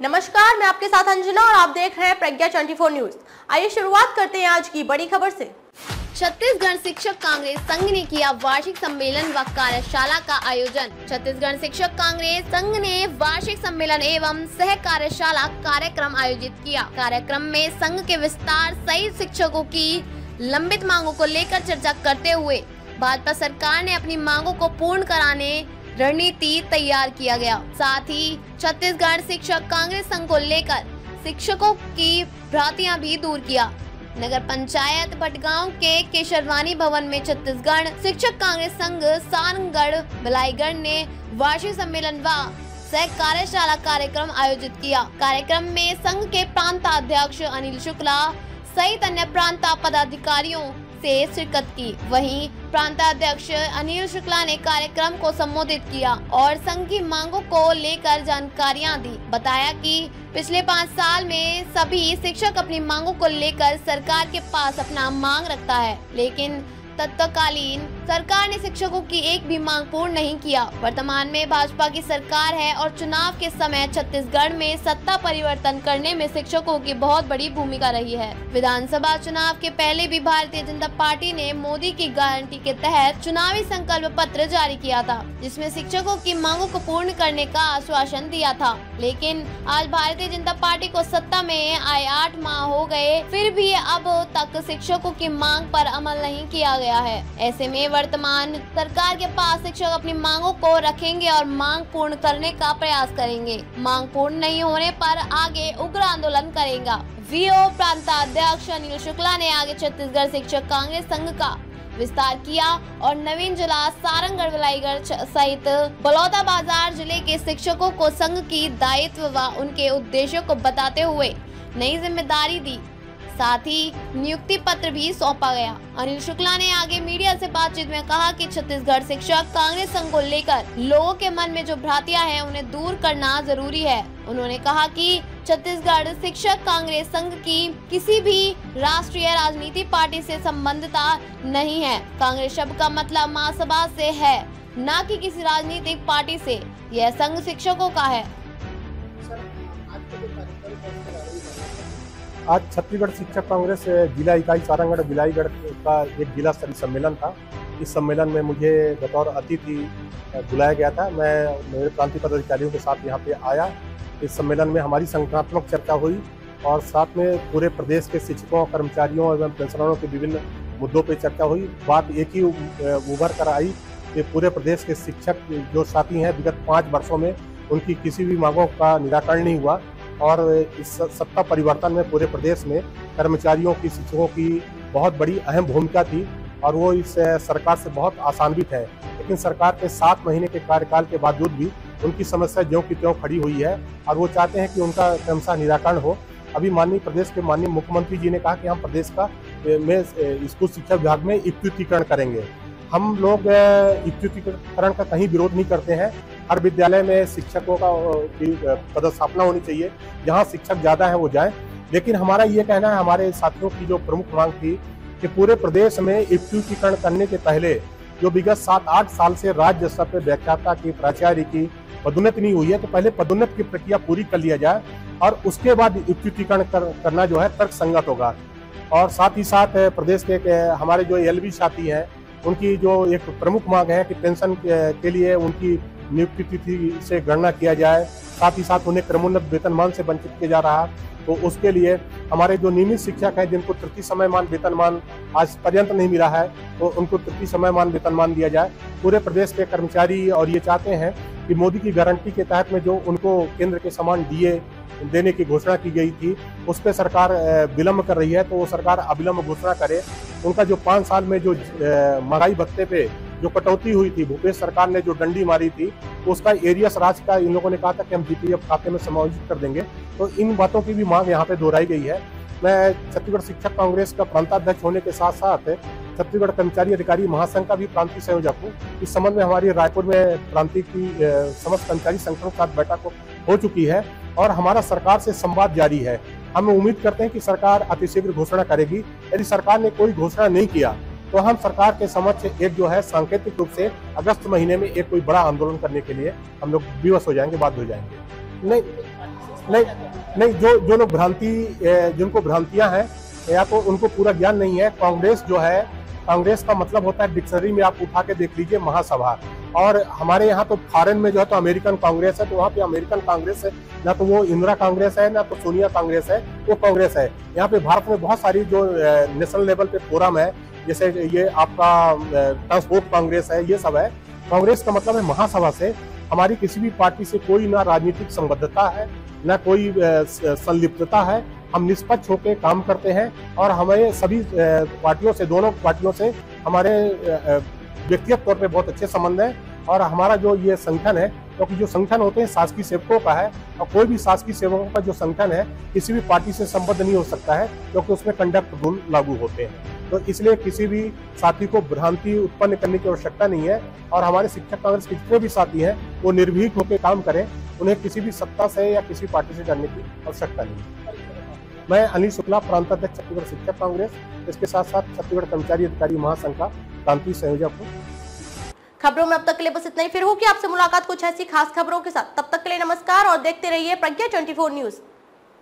नमस्कार, मैं आपके साथ अंजना और आप देख रहे हैं प्रज्ञा 24 न्यूज। आइए शुरुआत करते हैं आज की बड़ी खबर से। छत्तीसगढ़ शिक्षक कांग्रेस संघ ने किया वार्षिक सम्मेलन व कार्यशाला का आयोजन। छत्तीसगढ़ शिक्षक कांग्रेस संघ ने वार्षिक सम्मेलन एवं सह कार्यशाला कार्यक्रम आयोजित किया। कार्यक्रम में संघ के विस्तार सहित शिक्षकों की लंबित मांगों को लेकर चर्चा करते हुए भाजपा सरकार ने अपनी मांगों को पूर्ण कराने रणनीति तैयार किया गया। साथ ही छत्तीसगढ़ शिक्षक कांग्रेस संघ को लेकर शिक्षकों की भ्रांतियां भी दूर किया। नगर पंचायत भटगांव के केशरवानी भवन में छत्तीसगढ़ शिक्षक कांग्रेस संघ सारंगढ़ बिलाईगढ़ ने वार्षिक सम्मेलन व सह कार्यशाला कार्यक्रम आयोजित किया। कार्यक्रम में संघ के प्रांताध्यक्ष अनिल शुक्ला सहित अन्य प्रांत पदाधिकारियों से शिरकत की। वहीं प्रांताध्यक्ष अनिल शुक्ला ने कार्यक्रम को संबोधित किया और संघ की मांगों को लेकर जानकारियां दी। बताया कि पिछले 5 साल में सभी शिक्षक अपनी मांगों को लेकर सरकार के पास अपना मांग रखता है, लेकिन तत्कालीन सरकार ने शिक्षकों की एक भी मांग पूर्ण नहीं किया। वर्तमान में भाजपा की सरकार है और चुनाव के समय छत्तीसगढ़ में सत्ता परिवर्तन करने में शिक्षकों की बहुत बड़ी भूमिका रही है। विधानसभा चुनाव के पहले भी भारतीय जनता पार्टी ने मोदी की गारंटी के तहत चुनावी संकल्प पत्र जारी किया था, जिसमें शिक्षकों की मांगों को पूर्ण करने का आश्वासन दिया था। लेकिन आज भारतीय जनता पार्टी को सत्ता में आए 8 माह हो गए, फिर भी अब तक शिक्षकों की मांग पर अमल नहीं किया गया है। ऐसे में वर्तमान सरकार के पास शिक्षक अपनी मांगों को रखेंगे और मांग पूर्ण करने का प्रयास करेंगे। मांग पूर्ण नहीं होने पर आगे उग्र आंदोलन करेगा। वीओ प्रांताध्यक्ष अनिल शुक्ला ने आगे छत्तीसगढ़ शिक्षक कांग्रेस संघ का विस्तार किया और नवीन जिला सारंगढ़ बिलाईगढ़ सहित बलौदाबाजार जिले के शिक्षकों को संघ की दायित्व व उनके उद्देश्यों को बताते हुए नई जिम्मेदारी दी। साथ ही नियुक्ति पत्र भी सौंपा गया। अनिल शुक्ला ने आगे मीडिया से बातचीत में कहा कि छत्तीसगढ़ शिक्षक कांग्रेस संघ को लेकर लोगों के मन में जो भ्रांतियां हैं उन्हें दूर करना जरूरी है। उन्होंने कहा कि छत्तीसगढ़ शिक्षक कांग्रेस संघ की किसी भी राष्ट्रीय राजनीति पार्टी से संबंधता नहीं है। कांग्रेस शब्द का मतलब महासभा से है, न कि किसी राजनीतिक पार्टी से। यह संघ शिक्षकों का है। आज छत्तीसगढ़ शिक्षक कांग्रेस जिला इकाई सारंगढ़ बिलाईगढ़ का एक जिला स्तरीय सम्मेलन था। इस सम्मेलन में मुझे बतौर अतिथि बुलाया गया था। मैं मेरे प्रांतीय पदाधिकारियों के साथ यहाँ पे आया। इस सम्मेलन में हमारी संगठनात्मक चर्चा हुई और साथ में पूरे प्रदेश के शिक्षकों, कर्मचारियों एवं पेंशनरों के विभिन्न मुद्दों पर चर्चा हुई। बात एक ही उभर कर आई कि पूरे प्रदेश के शिक्षक जो साथी हैं, विगत 5 वर्षों में उनकी किसी भी मांगों का निराकरण नहीं हुआ और इस सत्ता परिवर्तन में पूरे प्रदेश में कर्मचारियों की, शिक्षकों की बहुत बड़ी अहम भूमिका थी और वो इस सरकार से बहुत आशान्वित है। लेकिन सरकार के 7 महीने के कार्यकाल के बावजूद भी उनकी समस्या ज्यों की त्यों खड़ी हुई है और वो चाहते हैं कि उनका क्रमशः निराकरण हो। अभी प्रदेश के माननीय मुख्यमंत्री जी ने कहा कि हम प्रदेश का में स्कूल शिक्षा विभाग में इक्विटीकरण करेंगे। हम लोग इक्विटीकरण का कहीं विरोध नहीं करते हैं। हर विद्यालय में शिक्षकों का पदस्थापना होनी चाहिए, जहां शिक्षक ज्यादा है वो जाएं। लेकिन हमारा ये कहना है, हमारे साथियों की जो प्रमुख मांग थी कि पूरे प्रदेश में इक्विटीकरण करने के पहले जो विगत 7-8 साल से राज्य स्तर पर व्याख्याता की, प्राचार्य की पदोन्नति नहीं हुई है, तो पहले पदोन्नति की प्रक्रिया पूरी कर लिया जाए और उसके बाद इक्विटीकरण करना जो है तर्कसंगत होगा। और साथ ही साथ प्रदेश के हमारे जो एलबी साथी हैं, उनकी जो एक प्रमुख मांग है कि पेंशन के लिए उनकी नियुक्ति तिथि से गणना किया जाए। साथ ही साथ उन्हें क्रमोन्नत वेतनमान से वंचित किया जा रहा, तो उसके लिए हमारे जो नियमित शिक्षक हैं, जिनको तृतीय समयमान वेतनमान आज पर्यंत नहीं मिला है, तो उनको तृतीय समयमान वेतनमान दिया जाए। पूरे प्रदेश के कर्मचारी और ये चाहते हैं कि मोदी की गारंटी के तहत में जो उनको केंद्र के समान डीए देने की घोषणा की गई थी, उस पर सरकार विलम्ब कर रही है, तो वो सरकार अविलंब घोषणा करे। उनका जो 5 साल में जो महंगाई भत्ते पे जो कटौती हुई थी, भूपेश सरकार ने जो डंडी मारी थी, उसका एरियस राशि का इन लोगों ने कहा था कि हम जीपीएफ खाते में समायोजित कर देंगे। तो इन बातों की भी मांग यहाँ पे दोहराई गई है। मैं छत्तीसगढ़ शिक्षक कांग्रेस का प्रांताध्यक्ष होने के साथ साथ छत्तीसगढ़ कर्मचारी अधिकारी महासंघ का भी प्रांतीय संयोजक हूँ। इस संबंध में हमारी रायपुर में प्रांतीय की समस्त कर्मचारी संगठनों के साथ बैठक हो चुकी है और हमारा सरकार से संवाद जारी है। हम उम्मीद करते हैं कि सरकार अतिशीघ्र घोषणा करेगी। यदि सरकार ने कोई घोषणा नहीं किया तो हम सरकार के समक्ष एक जो है सांकेतिक रूप से अगस्त महीने में एक कोई बड़ा आंदोलन करने के लिए हम लोग विवश हो जाएंगे, बाध्य हो जाएंगे। नहीं, नहीं, जो लोग जिनको भ्रांतियां हैं या तो उनको पूरा ज्ञान नहीं है। कांग्रेस जो है, कांग्रेस का मतलब होता है, डिक्शनरी में आप उठा के देख लीजिए, महासभा। और हमारे यहाँ तो फॉरेन में जो है तो अमेरिकन कांग्रेस है, तो वहाँ पे अमेरिकन कांग्रेस है, ना तो वो इंदिरा कांग्रेस है, ना तो सोनिया कांग्रेस है, वो कांग्रेस है। यहाँ पे भारत में बहुत सारी जो नेशनल लेवल पे फोरम है, जैसे ये आपका ट्रांसपोर्ट कांग्रेस है, ये सब है। कांग्रेस का मतलब है महासभा से। हमारी किसी भी पार्टी से कोई ना राजनीतिक संबद्धता है, ना कोई संलिप्तता है। हम निष्पक्ष होकर काम करते हैं और हमें सभी पार्टियों से, दोनों पार्टियों से हमारे व्यक्तिगत तौर पे बहुत अच्छे संबंध हैं। और हमारा जो ये संगठन है, क्योंकि जो संगठन होते हैं शासकीय सेवकों का है, और कोई भी शासकीय सेवकों का जो संगठन है किसी भी पार्टी से संबद्ध नहीं हो सकता है, क्योंकि उसमें कंडक्ट रूल लागू होते हैं। तो इसलिए किसी भी साथी को भ्रांति उत्पन्न करने की आवश्यकता नहीं है। और हमारे शिक्षक कांग्रेस के जितने भी साथी हैं वो निर्भीक होकर काम करें, उन्हें किसी भी सत्ता से या किसी पार्टी से डरने की आवश्यकता नहीं है। मैं अनिल शुक्ला, प्रांत अध्यक्ष छत्तीसगढ़ शिक्षक कांग्रेस, इसके साथ साथ छत्तीसगढ़ कर्मचारी अधिकारी महासंघ का प्रांतीय संयोजक हूँ। खबरों में अब तक के लिए बस इतना ही। फिर होगी आपसे मुलाकात कुछ ऐसी खास खबरों के साथ। तब तक के लिए नमस्कार और देखते रहिए प्रज्ञा 24 न्यूज।